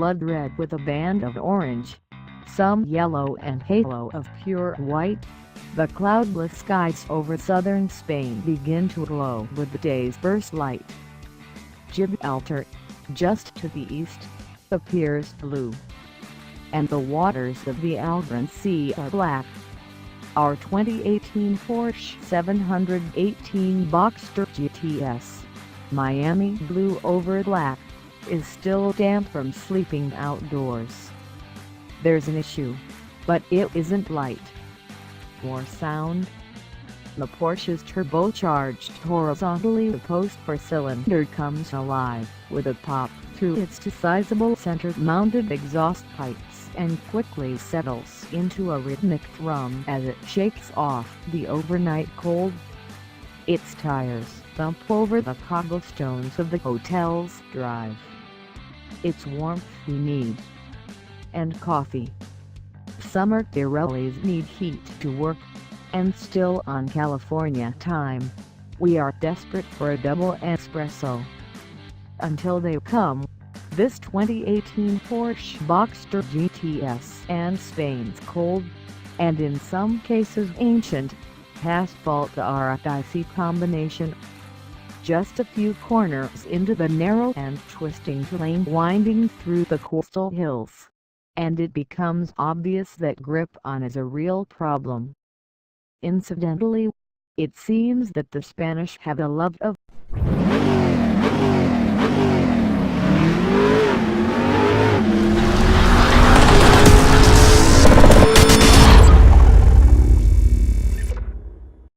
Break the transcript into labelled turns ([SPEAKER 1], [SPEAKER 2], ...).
[SPEAKER 1] blood red with a band of orange, some yellow and halo of pure white. The cloudless skies over southern Spain begin to glow with the day's first light. Gibraltar, just to the east, appears blue, and the waters of the Alboran Sea are black. Our 2018 Porsche 718 Boxster GTS, Miami blue over black, is still damp from sleeping outdoors. There's an issue, but it isn't light. More sound. The Porsche's turbocharged horizontally opposed four-cylinder comes alive with a pop through its two sizable center-mounted exhaust pipes and quickly settles into a rhythmic thrum as it shakes off the overnight cold. Its tires thump over the cobblestones of the hotel's drive. It's warmth we need. And coffee. Summer Pirellis need heat to work, and still on California time, we are desperate for a double espresso. Until they come, this 2018 Porsche Boxster GTS and Spain's cold, and in some cases ancient, asphalt are a dicey combination. Just a few corners into the narrow and twisting lane winding through the coastal hills, and it becomes obvious that grip-on is a real problem. Incidentally, it seems that the Spanish have a love of